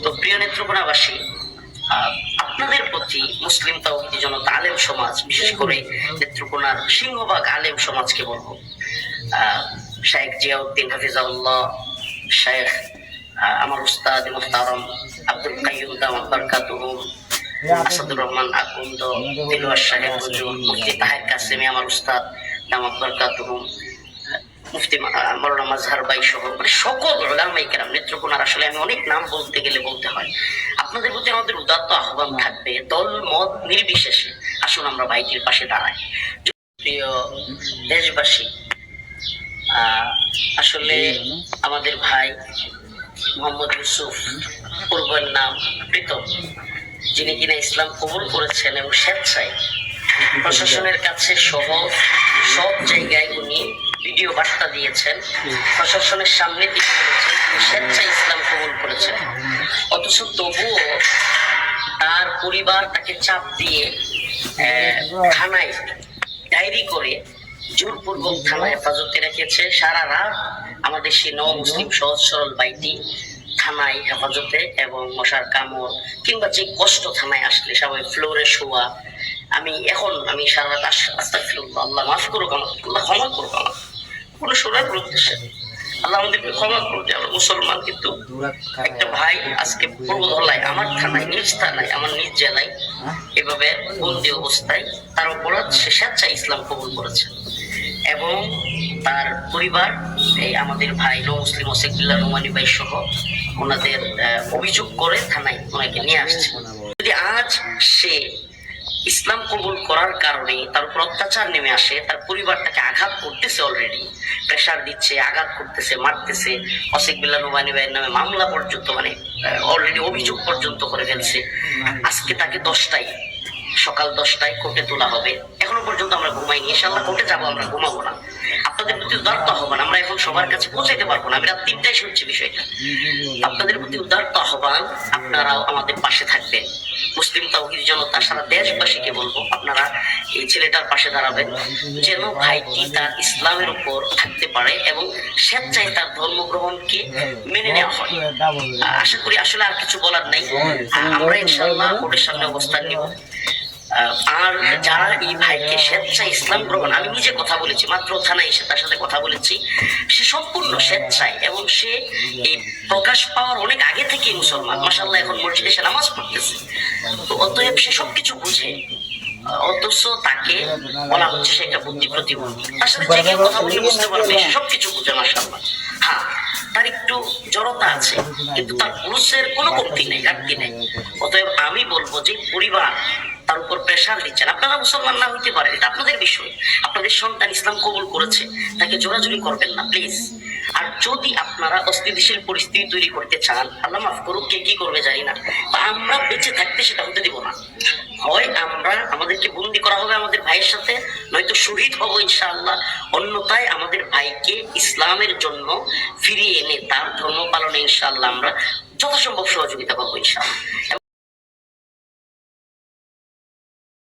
তো প্রিয় নেত্রকোনাবাসী, আপনাদের প্রতি মুসলিম তাওহীদি জনতা আলেম সমাজ, বিশেষ করে নেত্রকোনার সিংহভাগ আলেম সমাজকে বলবো, শেখ জিয়াউদ্দিন হাফিজাহুল্লাহ, শেখ আমার উস্তাদ মুহতারাম আব্দুল কাইয়ুম দামাত বারাকাতুহুম, আসাদুর রহমান আকুন্দ, দিলওয়ার সাহেব হুজুর, মুফতি তাহের কাসেমি আমার উস্তাদ দামাত বারাকাতুহুম, মুফতি মাওলানা মাজহার ভাই সহ সকল উলামায়ে কেরাম, নেত্রকোনার আসলে আমি অনেক নাম বলতে গেলে বলতে হয়। আপনাদের প্রতি আমাদের উদাত্ত আহ্বান থাকবে, দল মত নির্বিশেষে আসুন আমরা ভাইটির পাশে দাঁড়াই। প্রিয় দেশবাসী, আসলে আমাদের ভাই মোহাম্মদ ইউসুফ, পূর্বের নাম প্রীতম, যিনি কিনা ইসলাম কবুল করেছেন এবং স্বেচ্ছায় প্রশাসনের কাছে সহ সব জায়গায় উনি ভিডিও বার্তা দিয়েছেন, প্রশাসনের সামনে তিনি বলেছেন স্বেচ্ছায় ইসলাম কবুল করেছেন। অথচ তবুও তার পরিবার তাকে চাপ দিয়ে থানায় ডায়েরি করে জোরপূর্বক থানায় হেফাজতে রেখেছে। সারা রাত আমাদের সেই নও মুসলিম সহজ সরল ভাইটি থানায় হেফাজতে, এবং মশার কামড় কিংবা যে কষ্ট থানায় আসলে সবাই ফ্লোরে শোয়া। আমি সারা রাত আস্তাগফিরুল্লাহ, আল্লাহ মাফ করুক, আল্লাহ ক্ষমা করুক, আমার কোনো শোনার উদ্দেশ্যে আল্লাহ আমাদেরকে ক্ষমা করুক যে আমরা মুসলমান। কিন্তু একটা ভাই আজকে পূর্বধলায় আমার থানায়, নিজ থানায়, আমার নিজ জেলায় এভাবে বন্দি অবস্থায়, তার অপরাধ সে স্বেচ্ছায় ইসলাম কবুল করেছে এবং তার পরিবার এই আমাদের ভাই নও মুসলিম ওসেকুল্লাহ রুমানি ভাই সহ ওনাদের অভিযোগ করে থানায় ওনাকে নিয়ে আসছে। যদি আজ সে ইসলাম কবুল করার কারণে তার উপর অত্যাচার নেমে আসে, তার পরিবার তাকে আঘাত করতেছে, অলরেডি প্রেশার দিচ্ছে, আঘাত করতেছে, মারতেছে, ওসেকুল্লাহ রুমানি ভাইয়ের নামে মামলা পর্যন্ত, অলরেডি অভিযোগ পর্যন্ত করে ফেলছে। আজকে তাকে সকাল 10টায় কোর্টে তোলা হবে। এখনো পর্যন্ত আমরা ঘুমাইনি, ইনশাআল্লাহ কোর্টে যাবো, আমরা ঘুমাবো না। আপনাদের প্রতি উদারত আহ্বান, আমরা এখন সবার কাছে পৌঁছাইতে পারবো না, আমি রাত 3টায় শুনছি বিষয়টা। আপনাদের প্রতি উদারত আহ্বান, আপনারাও আমাদের পাশে থাকবেন। মুসলিম তাওহীদি জনতা সারা দেশবাসীকে বলবো, আপনারা এই ছেলেটার পাশে দাঁড়াবেন যেন ভাইটি তার ইসলামের উপর থাকতে পারে এবং স্বেচ্ছায় তার ধর্মগ্রহণকে মেনে নেওয়া হয়। আশা করি আসলে আর কিছু বলার নাই, আমরা ইনশাআল্লাহ কোর্টের সামনে অবস্থান নিব। আর যারা এই ভাইকে স্বেচ্ছায় ইসলাম গ্রহণ, আমি নিজে কথা বলেছি, মাত্র থানায় এসে তার সাথে কথা বলেছি, সে সম্পূর্ণ স্বেচ্ছায় এবং সে এই প্রকাশ পাওয়ার অনেক আগে থেকে মুসলমান, মাশাআল্লাহ এখন মসজিদে এসে নামাজ পড়তেছে। তো অতএব সে সবকিছু বুঝে, অথচ তাকে বলা হচ্ছে সে একটা বুদ্ধি প্রতিবন্ধী। তার সাথে যে কেউ কথা বললে বুঝতে পারবে সে সবকিছু বুঝে, মাশাআল্লাহ। হ্যাঁ, তার একটু জড়তা আছে, কিন্তু তার পুরুষের কোনো কমতি নেই, ঘাটতি নেই। অতএব আমি বলবো যে পরিবার তার উপর প্রেশার দিচ্ছেন, আপনারা মুসলমান না হইতে পারেন, এটা আপনাদের বিষয়। আপনাদের সন্তান ইসলাম কবুল করেছে, তাকে জোরাজুরি করবেন না প্লিজ। আর যদি আপনারা অস্থিতিশীল পরিস্থিতি তৈরি করতে চান, আল্লাহ মাফ করুক, কে কি করবে জানি না, বা আমরা বেঁচে থাকতে সেটা হতে দিব না। হয় আমাদেরকে বন্দি করা হবে আমাদের ভাইয়ের সাথে, নয়তো শহীদ হবো ইনশাআল্লাহ। অন্যথায় আমাদের ভাইকে ইসলামের জন্য ফিরিয়ে এনে তার ধর্ম পালনে ইনশাআল্লাহ আমরা যথাসম্ভব সহযোগিতা করবো ইনশাআল্লাহ।